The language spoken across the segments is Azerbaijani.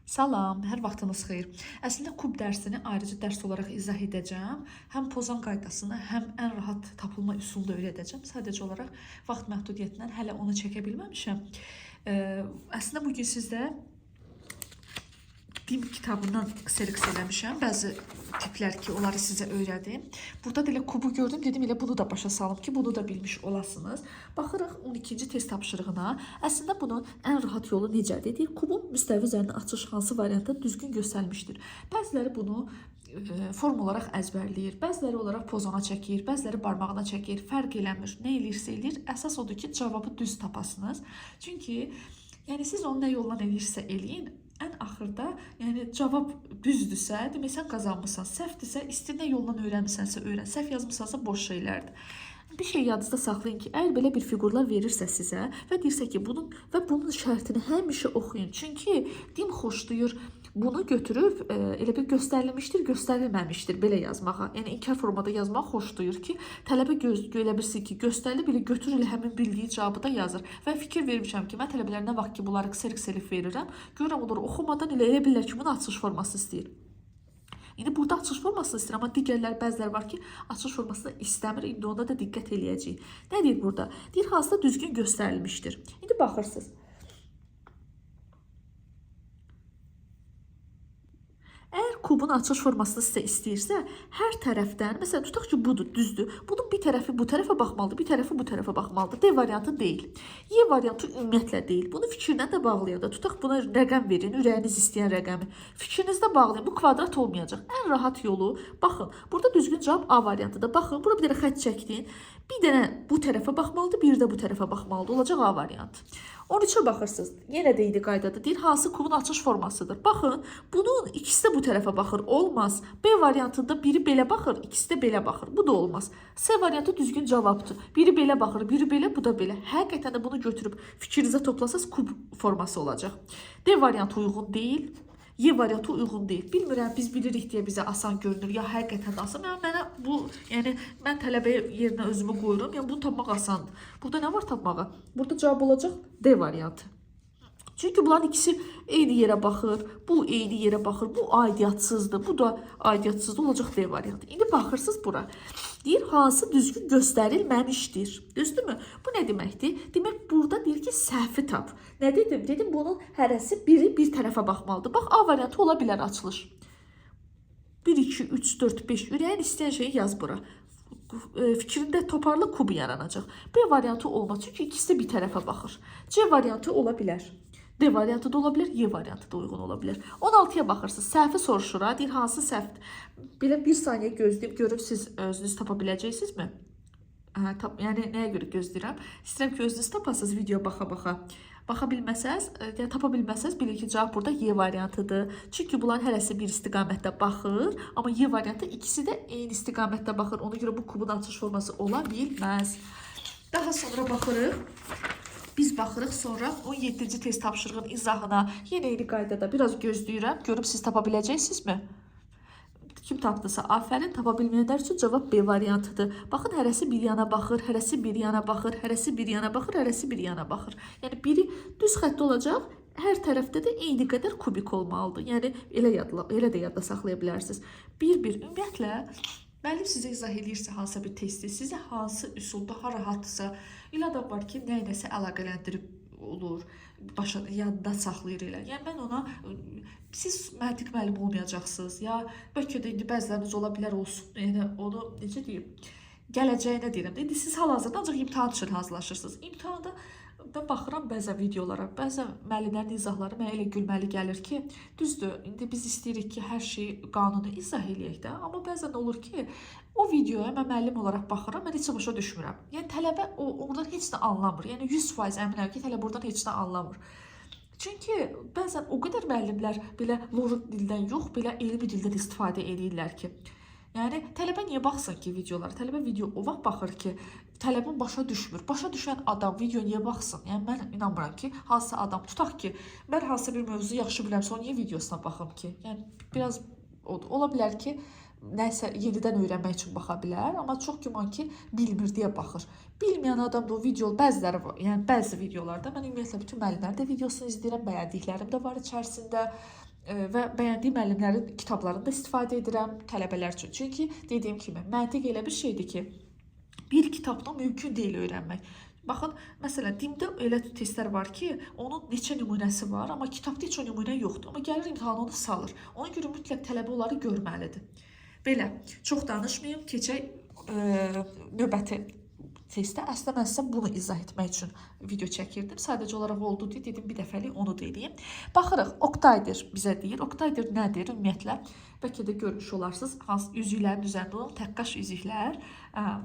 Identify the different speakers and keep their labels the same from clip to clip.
Speaker 1: Salam, hər vaxtınız xeyir. Əslində kub dərsini ayrıca dərs olaraq izah edəcəm. Həm pozan qaydasını, həm ən rahat tapılma üsulunu da öyrədəcəm. Sadəcə olaraq vaxt məhdudiyyətindən hələ onu çəkə bilməmişəm. Əslində bugün sizdə dim kitabından seleksiya eləmişəm. Bəzi tiplər ki, onları sizə öyrədim. Burada da elə kubu gördüm, dedim elə bunu da başa salım ki, bunu da bilmiş olasınız. Baxırıq 12-ci test tapşırığına. Əslində bunun ən rahat yolu necədir? Deyir, kubun müstəvi üzərində açış hansı variantda düzgün göstərilmişdir. Bəziləri bunu form olaraq əzbərləyir, bəziləri olaraq pozana çəkir, bəziləri barmağına çəkir, fərq eləmir. Nə elirsə eləyir, əsas odur ki, cavabı düz tapasınız. Çünki yəni siz onu nə yolla eləyirsə eləyin, ən axırda, yəni cavab düzdürsə, demək sən qazanmısan. Səhvdirsə, istəyən yolla öyrənmisənsə öyrən. Səhv yazmısansa boş şeylərdir. Bir şey yadınızda saxlayın ki, əgər belə bir fiqurlar verirsə sizə və deyirsə ki, bunun şərtini həmişə oxuyun. Çünki dim xoşlayır bunu götürüb elə bir göstərilmişdir, göstərilməmişdir belə yazmağa. Yəni inkar formada yazmaq xoşlayır ki, tələbə elə bilsin ki, göstərilib elə götür elə həmin bildiyi cavabı da yazır. Və fikir vermişəm ki, mən tələbələrinə vaxt ki, bunları selif verirəm, görürəm onları oxumadan elə bilirlər ki, bunu açış forması istəyir. İndi burada açış formasını istəyir, amma digərlər, bəziləri var ki, açış formasını istəmir. İndi onda da diqqət eləyəcəyik. Nə deyir burada? Deyir, hansıda düzgün göstərilmişdir. İndi baxırsınız. Əgər kubun açış formasını sizə istəyirsə, hər tərəfdən, məsələn, tutaq ki, budur, düzdür. Bunun bir tərəfi bu tərəfə baxmalıdır, bir tərəfi bu tərəfə baxmalıdır. D variantı deyil. Y variantı ümumiyyətlə deyil. Bunu fikrinlə də bağlayın da. Tutaq buna rəqəm verin, ürəyiniz istəyən rəqəmi. Fikrinizdə bağlayın. Bu kvadrat olmayacaq. Ən rahat yolu, baxın, burada düzgün cavab A variantıdır. Baxın, bura bir dənə xətt çəkdin. Bir dənə bu tərəfə baxmalıdır, bir də bu tərəfə baxmalıdır. Olacaq A variantı. 13-ə baxırsınız. Yenə də eyni qaydada deyir, hansı kubun açış formasıdır. Baxın, bunun ikisi də bu tərəfə baxır. Olmaz. B variantında biri belə baxır, ikisi də belə baxır. Bu da olmaz. C variantı düzgün cavabdır. Biri belə baxır, biri belə, bu da belə. Həqiqətən də bunu götürüb fikrinizə toplasanız kub forması olacaq. D variantı uyğun deyil. Y variantı uyğun deyil. Bilmirəm, biz bilirik deyə bizə asan görünür. Ya həqiqətən də asan. Mənə bu, yəni mən tələbəyə yerinə özümü qoyuram. Yəni bunu tapmaq asandır. Burada nə var tapmağa? Burada cavab olacaq D variantı. Çünki bunların ikisi eyni yerə baxır, bu eyni yerə baxır, bu aidiyyətsizdir, bu da aidiyyətsizdir, olacaq D variantı. İndi baxırsınız bura. Deyir, hansı düzgün göstərilməmişdir. Düzdürmü? Bu nə deməkdir? Demək, burada deyir ki, səhvi tap. Nə dedim? Dedim, bunun hərəsi biri bir tərəfə baxmalıdır. Bax, A variantı ola bilər açılış. 1, 2, 3, 4, 5. Ürəyin istəyən şeyi yaz bura. Fikrində toparlı kubu yaranacaq. B variantı olmaz. Çünki ikisi də bir tərəfə baxır. C variantı ola bilər. D variantı da ola bilər, Y variantı da uyğun ola bilər. 16-ya baxırsınız, səhvi soruşur, deyir, hansı səhvdir? Belə bir saniyə gözləyib, görüb siz özünüz tapa biləcəksinizmi? Yəni, nəyə görə gözləyirəm? İstəyirəm ki, özünüz tapasınız video baxa-baxa. Baxa bilməsəz, tapa bilməsəz, bilin ki, cavab burada Y variantıdır. Çünki bunların hərəsi bir istiqamətdə baxır, amma Y variantı ikisi də eyni istiqamətdə baxır. Ona görə bu kubun açış forması ola bilməz. Daha sonra baxırıq. Biz baxırıq sonra 17-ci test tapşırığın izahına. Yenə eyni qaydada biraz gözləyirəm. Görüb siz tapa biləcəksinizmi? Kim tapdısa, afərin, tapa bilməyənlər üçün cavab B variantıdır. Baxın, hərəsi bir yana baxır, hərəsi bir yana baxır, hərəsi bir yana baxır, hərəsi bir yana baxır. Yəni, biri düz xətt olacaq, hər tərəfdə də eyni qədər kubik olmalıdır. Yəni, elə də yadda saxlaya bilərsiniz. Bir, ümumiyyətlə, müəllim sizə izah edirsə hansısa bir testi, sizə hansı üsul daha rahatdırsa, elə adam var ki, nə iləsə əlaqələndirib olur, yadda saxlayır elə. Yəni, mən ona, siz məntiq müəllim olmayacaqsınız, ya bəlkə də indi bəziləriniz ola bilər olsun, yəni onu, necə deyim, gələcəyinə deyirəm. İndi siz hal-hazırda ancaq imtahan üçün hazırlaşırsınız. İmtahanda mən baxıram bəzən videolara, bəzən müəllimlərin izahları mənə elə gülməli gəlir ki, düzdür, indi biz istəyirik ki, hər şeyi qanunu izah eləyək də, amma bəzən olur ki, o videoya mən müəllim olaraq baxıram, mən heç başa düşmürəm. Yəni, tələbə oradan heç nə anlamır. Yəni, 100% əminəm ki, tələbə oradan heç nə anlamır. Çünki bəzən o qədər müəllimlər belə loğut dildən yox, belə elmi dildən istifadə edirlər ki, yəni, tələbə niyə baxsın ki, videolara? Tələbə video o vaxt baxır ki, tələbin başa düşmür. Başa düşən adam video niyə baxsın? Yəni, mən inanmıram ki, hansısa adam, tutaq ki, mən hansısa bir mövzu yaxşı bilirəmsə, o niyə videosuna baxım ki? Yəni, biraz ola bilər ki, nəsə yenidən öyrənmək üçün baxa bilər, amma çox güman ki, bilmir deyə baxır. Bilməyən adam da o video, bəziləri var, yəni bəzi videolarda, mən ümumiyyətlə bütün müəllimlərin də videosunu izləyirəm, bəyəndiklərim də var içərisində. və bəyəndiyim müəllimlərin kitablarında istifadə edirəm tələbələr üçün. Çünki dediyim kimi, məntiq elə bir şeydir ki, bir kitabdan mümkün deyil öyrənmək. Baxın, məsələn, dildə elə testlər var ki, onun neçə nümunəsi var, amma kitabda heç o nümunə yoxdur. Amma gəlir imtahanı onu salır. Ona görə mütləq tələbə onları görməlidir. Belə, çox danışmayım, keçək növbəti testdə. Əslində mən sizə bunu izah etmək üçün video çəkirdim. Sadəcə olaraq oldu deyə dedim bir dəfəlik onu da eləyim. Baxırıq, Oktaydır bizə deyir. Oktaydır nədir? Ümumiyyətlə, bəlkə də görmüş olarsınız, hansı üzüklərin üzərində olan təqqaş üzüklər.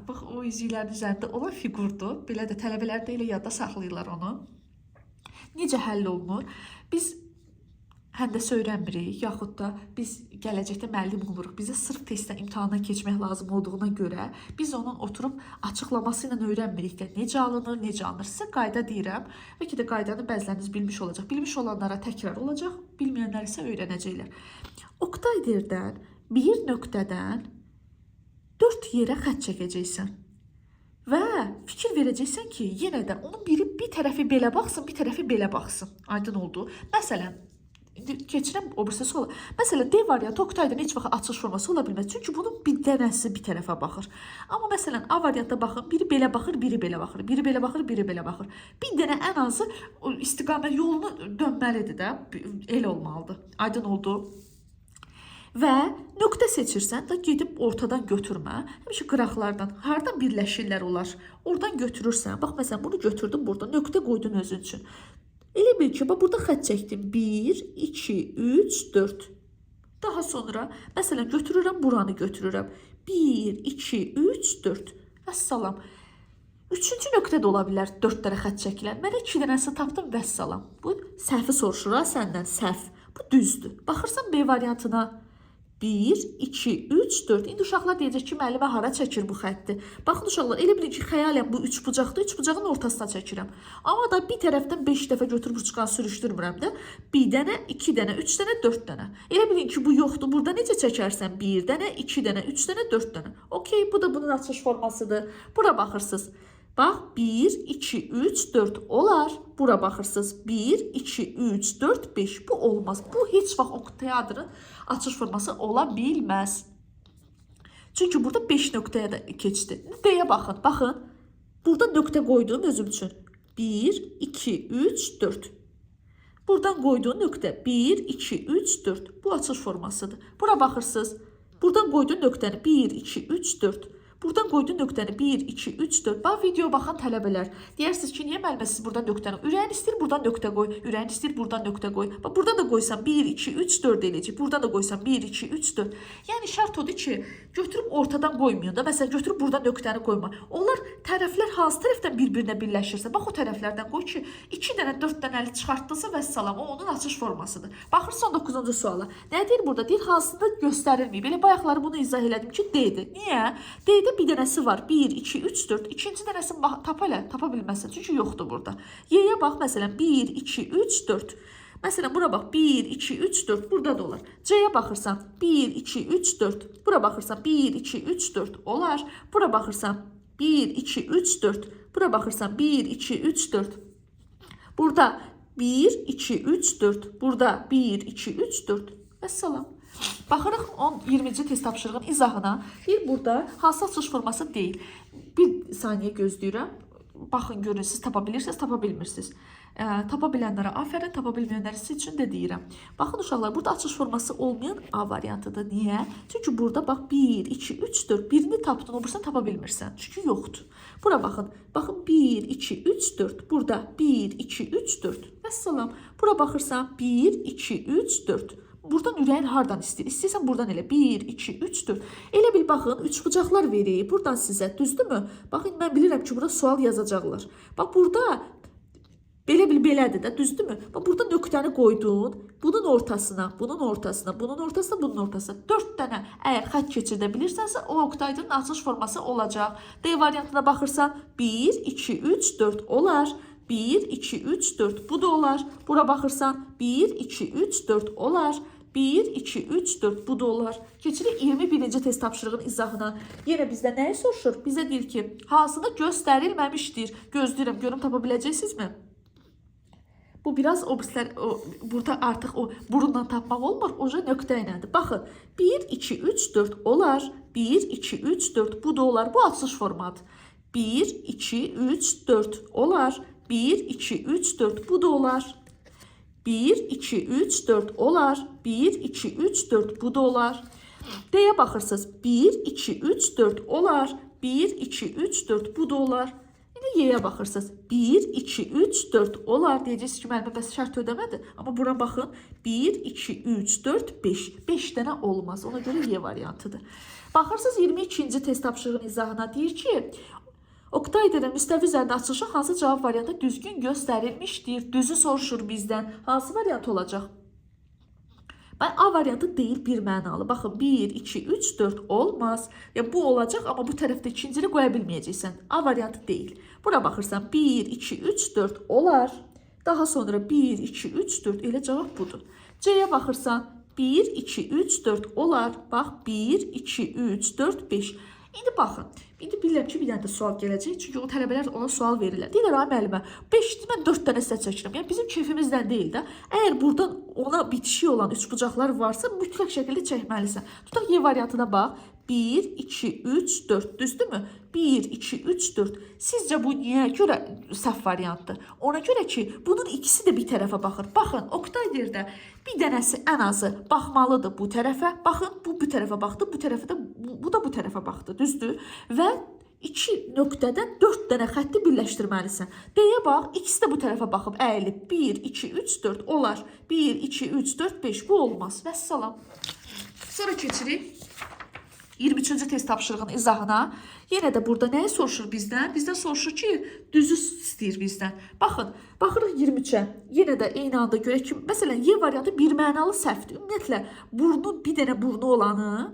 Speaker 1: Bax, o üzüklərin üzərində olan fiqurdur. Belə də tələbələr də elə yadda saxlayırlar onu. Necə həll olunur? Biz həndəsə öyrənmirik, yaxud da biz gələcəkdə müəllim oluruq. Bizə sırf testdən imtahandan keçmək lazım olduğuna görə biz onun oturub açıqlaması ilə öyrənmirik də necə alınır, necə alınır. Sizə qayda deyirəm. Bəlkə də qaydanı bəziləriniz bilmiş olacaq. Bilmiş olanlara təkrar olacaq, bilməyənlər isə öyrənəcəklər. Oktaydirdən bir nöqtədən 4 yerə xətt çəkəcəksən. Və fikir verəcəksən ki, yenə də onun bir tərəfi belə baxsın, bir tərəfi belə baxsın. Aydın oldu. Məsələn, keçirəm o birisi sola. Məsələn, D variantı Oktaydan heç vaxt açılış forması ola bilməz. Çünki bunun bir dənəsi bir tərəfə baxır. Amma məsələn, A variantda baxın, biri belə baxır, biri belə baxır. Biri belə baxır, biri belə baxır. Bir dənə ən azı istiqamət yolunu dönməlidir də. Elə olmalıdır. Aydın oldu. Və nöqtə seçirsən də gedib ortadan götürmə. Həmişə qıraqlardan, hardan birləşirlər onlar? Oradan götürürsən. Bax, məsələn, bunu götürdün burada, nöqtə qoydun özün üçün. Elə bil ki, burada xətt çəkdim. 1, 2, 3, 4. Daha sonra, məsələn, götürürəm, buranı götürürəm. 1, 2, 3, 4. Vəssalam. Üçüncü nöqtə də ola bilər 4 dənə xətt çəkilən. Mən 2 dənəsi tapdım, vəssalam. Bu səhvi soruşur səndən, səhv. Bu düzdür. Baxırsan B variantına. 1, 2, 3, 4. İndi uşaqlar deyəcək ki, müəllimə hara çəkir bu xətti? Baxın uşaqlar, elə bilin ki, xəyalən bu 3 bucaqdır, 3 bucağın ortasına çəkirəm. Amma da bir tərəfdən 5 dəfə götürüb uçqanı sürüşdürmürəm də. 1 dənə, 2 dənə, 3 dənə, 4 dənə. Elə bilin ki, bu yoxdur. Burada necə çəkərsən? 1 dənə, 2 dənə, 3 dənə, 4 dənə. Okey, bu da bunun açılış formasıdır. Bura baxırsınız. Bax, 1, 2, 3, 4 olar. Bura baxırsınız. 1, 2, 3, 4, 5. Bu olmaz. Bu heç vaxt Oktayadırın açılış forması ola bilməz. Çünki burada 5 nöqtəyə də keçdi. D-yə baxın. Baxın. Burada nöqtə qoydum özüm üçün. 1, 2, 3, 4. Buradan qoyduğum nöqtə 1, 2, 3, 4. Bu açılış formasıdır. Bura baxırsınız. Buradan qoyduğum nöqtəni 1, 2, 3, 4. Buradan qoydun nöqtəni 1, 2, 3, 4. Bax, video baxan tələbələr. Deyərsiniz ki, niyə müəllimə siz buradan nöqtəni? Ürəyin istəyir buradan nöqtə qoy. Ürəyin istəyir buradan nöqtə qoy. Bax, buradan da qoysan 1, 2, 3, 4 eləyəcək. Buradan da qoysan 1, 2, 3, 4. Yəni şərt odur ki, götürüb ortadan qoymayın da. Məsələn, götürüb buradan nöqtəni qoyma. Onlar tərəflər hansı tərəfdən bir-birinə birləşirsə, bax o tərəflərdən qoy ki, 2 dənə, 4 dənəli çıxartdınsa vəssalam, o onun açılış formasıdır. Baxırsan 19-cu suala. Nə deyir burada? Deyir hansında göstərilməyib. Belə bayaqları bunu izah elədim ki, D-dir. Niyə? D-də bir dənəsi var. 1, 2, 3, 4. İkinci dənəsini tapa bilməzsən. Çünki yoxdur burada. Y-yə bax, məsələn, 1, 2, 3, 4. Məsələn, bura bax, 1, 2, 3, 4. Burada da olar. C-yə baxırsan, 1, 2, 3, 4. Bura baxırsan, 1, 2, 3, 4. Olar. Bura baxırsan, 1, 2, 3, 4. Bura baxırsan, 1, 2, 3, 4. Burada 1, 2, 3, 4. Burada 1, 2, 3, 4. Vəssalam. Baxırıq 20-ci test tapşırığın izahına. Deyir, burada hansı açılış forması deyil. Bir saniyə gözləyirəm. Baxın, görün, siz tapa bilirsiniz, tapa bilmirsiniz. Tapa bilənlərə afərin, tapa bilməyənləri siz üçün də deyirəm. Baxın uşaqlar, burada açılış forması olmayan A variantıdır. Niyə? Çünki burada bax 1, 2, 3, 4. Birini tapdın, o birisini tapa bilmirsən. Çünki yoxdur. Bura baxın. Baxın 1, 2, 3, 4. Burada 1, 2, 3, 4. Vəssalam. Bura baxırsan 1, 2, 3, 4. Buradan ürəyin hardan istəyir? İstəyirsən buradan elə 1, 2, 3, 4. Elə bil baxın, 3 bucaqlar vereyim. Buradan sizə, düzdürmü? Baxın, mən bilirəm ki, burada sual yazacaqlar. Bax, burada belə bil belədir də, düzdürmü? Bax, burada nöqtəni qoydun. Bunun ortasına, bunun ortasına, bunun ortasına, bunun ortasına. 4 dənə əgər xətt keçirdə bilirsənsə, o Oktayın açılış forması olacaq. D variantına baxırsan, 1, 2, 3, 4 olar. 1, 2, 3, 4. Bu da olar. Bura baxırsan, 1, 2, 3, 4 olar. 1, 2, 3, 4. Bu da olar. Keçirik 21-ci test tapşırığın izahına. Yenə bizdə nəyi soruşur? Bizə deyir ki, hansında göstərilməmişdir. Gözləyirəm, görüm tapa biləcəksinizmi? Bu biraz burada artıq o burunla tapmaq olmur. Oca nöqtə iləndir. Baxın. 1, 2, 3, 4 olar. 1, 2, 3, 4 bu da olar. Bu açılış formatı. 1, 2, 3, 4 olar. 1, 2, 3, 4 bu da olar. 1, 2, 3, 4 olar. 1, 2, 3, 4 bu da olar. D'yə baxırsınız. 1, 2, 3, 4 olar. 1, 2, 3, 4 bu da olar. Yine Y'ye baxırsınız. 1, 2, 3, 4 olar. Deyəcəksiniz ki, müəllimə bəs şərt ödəmədi. Amma bura baxın. 1, 2, 3, 4, 5. 5 dənə olmaz. Ona görə Y variantıdır. Baxırsınız 22-ci test tapşırığının izahına deyir ki, Oktayderin müstəvi üzərində açılışı hansı cavab variantı düzgün göstərilmişdir? Düzü soruşur bizdən. Hansı variant olacaq? A variantı deyil, bir mənalı. Baxın, 1, 2, 3, 4 olmaz. Ya bu olacaq, amma bu tərəfdə ikincini qoya bilməyəcəksən. A variantı deyil. Bura baxırsan, 1, 2, 3, 4 olar. Daha sonra 1, 2, 3, 4. Elə cavab budur. C-yə baxırsan, 1, 2, 3, 4 olar. Bax, 1, 2, 3, 4, 5. İndi baxın. İndi bilirəm ki, bir dənə də sual gələcək. Çünki o tələbələr ona sual verirlər. Deyirlər, ay müəllimə, 5-dir, mən 4 dənə sizə çəkirəm. Yəni bizim keyfimizdən deyil də. Əgər buradan ona bitişik olan üçbucaqlar varsa, mütləq şəkildə çəkməlisən. Tutaq Y variantına bax. 1, 2, 3, 4. Düzdürmü? 1, 2, 3, 4. Sizcə bu niyə görə səhv variantdır? Ona görə ki, bunun ikisi də bir tərəfə baxır. Baxın, Oktayderdə bir dənəsi ən azı baxmalıdır bu tərəfə. Baxın, bu tərəfə baxdı, bu tərəfə də bu da bu tərəfə baxdı. Düzdür? Və 2 nöqtədən 4 dənə xətti birləşdirməlisən. D-yə bax, ikisi də bu tərəfə baxıb əyilib. 1, 2, 3, 4 olar. 1, 2, 3, 4, 5 bu olmaz. Vəssalam. Sonra keçirik 23-cü test tapşırığının izahına. Yenə də burada nəyi soruşur bizdən? Bizdən soruşur ki, düzü istəyir bizdən. Baxın, baxırıq 23-ə. Yenə də eyni anda görək ki, məsələn, Y variantı bir mənalı səhvdir. Ümumiyyətlə, bir dənə burnu olanı,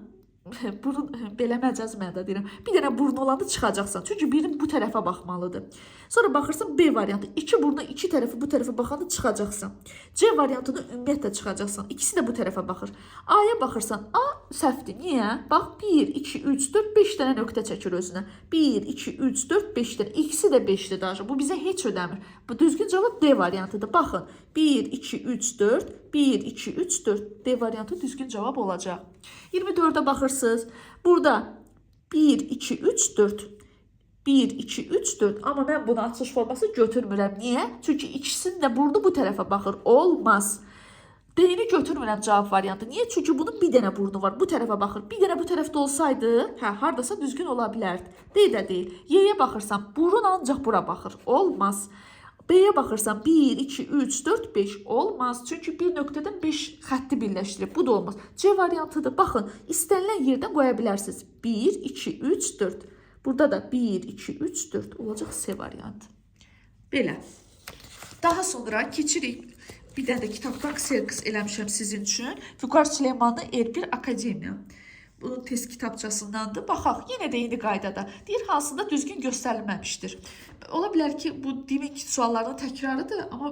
Speaker 1: belə məcaz mənada deyirəm. Bir dənə burnu olanı çıxacaqsan. Çünki birin bu tərəfə baxmalıdır. Sonra baxırsan B variantı. 2 burnu iki tərəfi bu tərəfə baxanda çıxacaqsan. C variantını ümumiyyətlə çıxacaqsan. İkisi də bu tərəfə baxır. A-ya baxırsan. A səhvdir. Niyə? Bax 1, 2, 3, 4, 5 dənə nöqtə çəkir özünə. 1, 2, 3, 4, 5 dənə. İkisi də 5-dir daha. Bu bizə heç ödəmir. Bu düzgün cavab D variantıdır. Baxın. 1, 2, 3, 4, 1, 2, 3, 4. D variantı düzgün cavab olacaq. 24-ə baxırsınız. Burada 1, 2, 3, 4. 1, 2, 3, 4. Amma mən bunu açılış forması götürmürəm. Niyə? Çünki ikisinin də burnu bu tərəfə baxır. Olmaz. D-ni götürmürəm cavab variantı. Niyə? Çünki bunun bir dənə burnu var. Bu tərəfə baxır. Bir dənə bu tərəfdə olsaydı, hardasa düzgün ola bilərdi. D də deyil. Y-yə baxırsan, burun ancaq bura baxır. Olmaz. B-yə baxırsan 1, 2, 3, 4, 5 olmaz. Çünki bir nöqtədən 5 xətti birləşdirib. Bu da olmaz. C variantıdır. Baxın, istənilən yerdən qoya bilərsiniz. 1, 2, 3, 4. Burada da 1, 2, 3, 4 olacaq C variantı. Belə. Daha sonra keçirik. Bir dənə də kitabdan servis eləmişəm sizin üçün. Vüqar Süleymanlı Erbil Akademiya. Bunun test kitabçasındandır. Baxaq, yenə də eyni qaydada. Deyir, hansında düzgün göstərilməmişdir. Ola bilər ki, bu demək sualların təkrarıdır, amma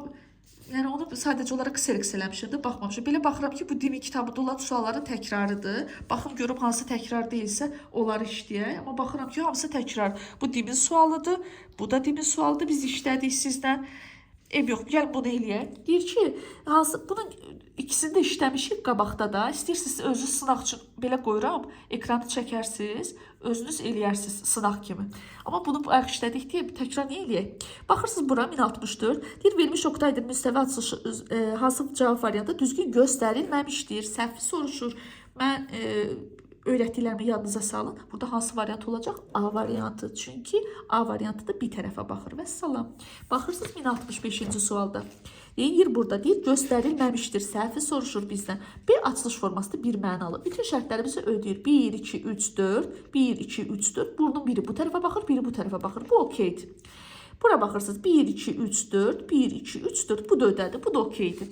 Speaker 1: yəni onu sadəcə olaraq servis eləmişəm də, baxmamışam. Belə baxıram ki, bu demək kitabında olan sualların təkrarıdır. Baxım görüm hansı təkrar deyilsə, onları işləyək. Amma baxıram ki, hamısı təkrar. Bu demin sualıdır, bu da demin sualıdır. Biz işlədik sizdən. Yox, gəl bunu eləyək. Deyir ki, bunun ikisini də işləmişik qabaqda da. İstəyirsiniz özünüz sınaq üçün belə qoyuram, ekranı çəkərsiniz, özünüz eləyərsiniz sınaq kimi. Amma bunu ayaq işlədik deyə təkrar niyə eləyək? Baxırsınız bura 1064. Deyir, vermiş Oktaydır müstəvi açılışı hansı cavab variantı düzgün göstərilməmişdir. Səhvi soruşur. Mən öyrətdiklərimi yadınıza salın. Burada hansı variant olacaq? A variantı. Çünki A variantı da bir tərəfə baxır. Vəssalam. Baxırsınız 1065-ci sualda. Deyir burada, deyir, göstərilməmişdir. Səhvi soruşur bizdən. B açılış formasında bir mənalı. Bütün şərtlərimizi ödəyir. 1, 2, 3, 4. 1, 2, 3, 4. Burnun biri bu tərəfə baxır, biri bu tərəfə baxır. Bu okeydir. Bura baxırsınız. 1, 2, 3, 4. 1, 2, 3, 4. Bu da ödədir. Bu da okeydir.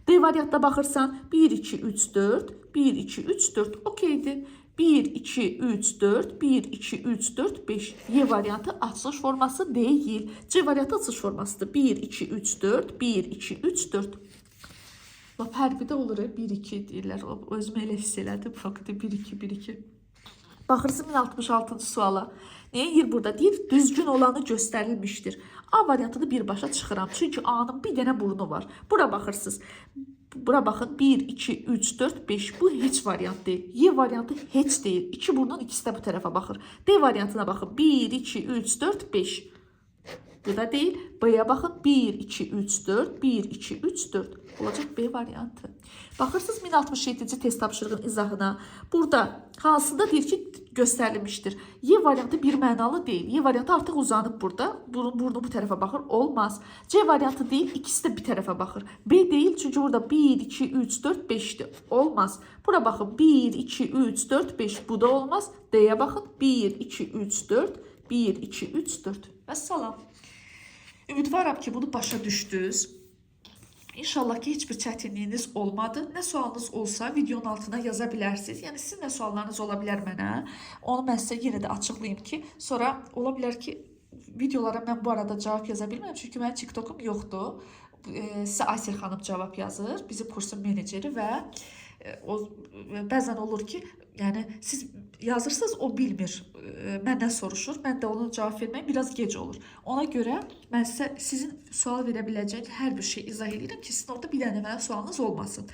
Speaker 1: D variantda baxırsan 1, 2, 3, 4. 1, 2, 3, 4. Okeydir. 1, 2, 3, 4, 1, 2, 3, 4, 5. Y variantı açılış forması deyil. C variantı açılış formasıdır. 1, 2, 3, 4, 1, 2, 3, 4. Lap hərbidə olur, 1, 2 deyirlər. Özümü elə hiss elədim. Fakti 1, 2, 1, 2. Baxırsın 1066-cı suala. Neyir burada? Deyir, düzgün olanı göstərilmişdir. A variantını birbaşa çıxıram. Çünki A'nın bir dənə burnu var. Bura baxırsınız. Bura baxın 1, 2, 3, 4, 5 bu heç variant deyil. Y variantı heç deyil. 2 burnun ikisi də bu tərəfə baxır. D variantına baxın 1, 2, 3, 4, 5. Bu da deyil. B'ye baxın 1, 2, 3, 4, 1, 2, 3, 4. Olacaq B variantı. Baxırsınız 1067-ci test tapşırığın izahına. Burada hansında deyir ki göstərilmişdir. Y variantı bir mənalı deyil. Y variantı artıq uzanıb burada. Burnu bu tərəfə baxır. Olmaz. C variantı deyil. İkisi də bir tərəfə baxır. B deyil çünki burada 1, 2, 3, 4, 5'dir. Olmaz. Bura baxın 1, 2, 3, 4, 5. Bu da olmaz. D'ye baxın 1, 2, 3, 4, 1, 2, 3, 4. Vəssalam. Ümidvaram ki bunu başa düşdünüz. İnşallah ki hiçbir çətinliyiniz olmadı. Nə sualınız olsa videonun altına yaza bilərsiniz. Yəni sizin nə suallarınız ola bilər mənə. Onu mən sizə yenə də açıqlayayım ki, sonra ola bilər ki videolara mən bu arada cavab yaza bilmirəm. Çünki mənim TikTokum yoxdur. Sizə Aysel xanım cavab yazır. Bizim kursun meneceri və o bəzən olur ki, yəni siz yazırsınız, o bilmir. Məndən soruşur. Mən də ona cavab vermək biraz gec olur. Ona görə mən sizə sizin sual verə biləcəyiniz hər bir şey izah edirəm ki, sizin orada bir dənə mənə sualınız olmasın.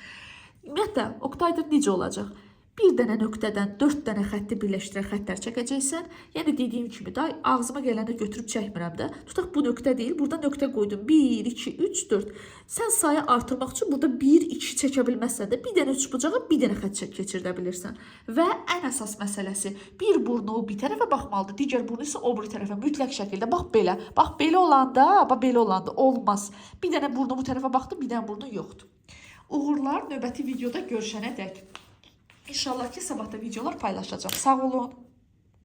Speaker 1: Ümumiyyətlə, Oktayda necə olacaq? Bir dənə nöqtədən 4 dənə xətti birləşdirən xəttlər çəkəcəksən. Yəni dediyim kimi da ağzıma gələndə götürüb çəkmirəm də. Tutaq bu nöqtə deyil. Burada nöqtə qoydum. 1, 2, 3, 4. Sən sayı artırmaq üçün burada 1, 2 çəkə bilməzsən də bir dənə üçbucağa bir dənə xətt keçirdə bilirsən. Və ən əsas məsələsi bir burnu bir tərəfə baxmalıdır. Digər burnu isə o biri tərəfə mütləq şəkildə. Bax belə. Bax belə olanda, bax belə olanda olmaz. Bir dənə burnu bu tərəfə baxdı, bir dənə burnu yoxdur. Uğurlar növbəti videoda görüşənə dək. İnşallah ki sabahda videolar paylaşacağım. Sağ olun.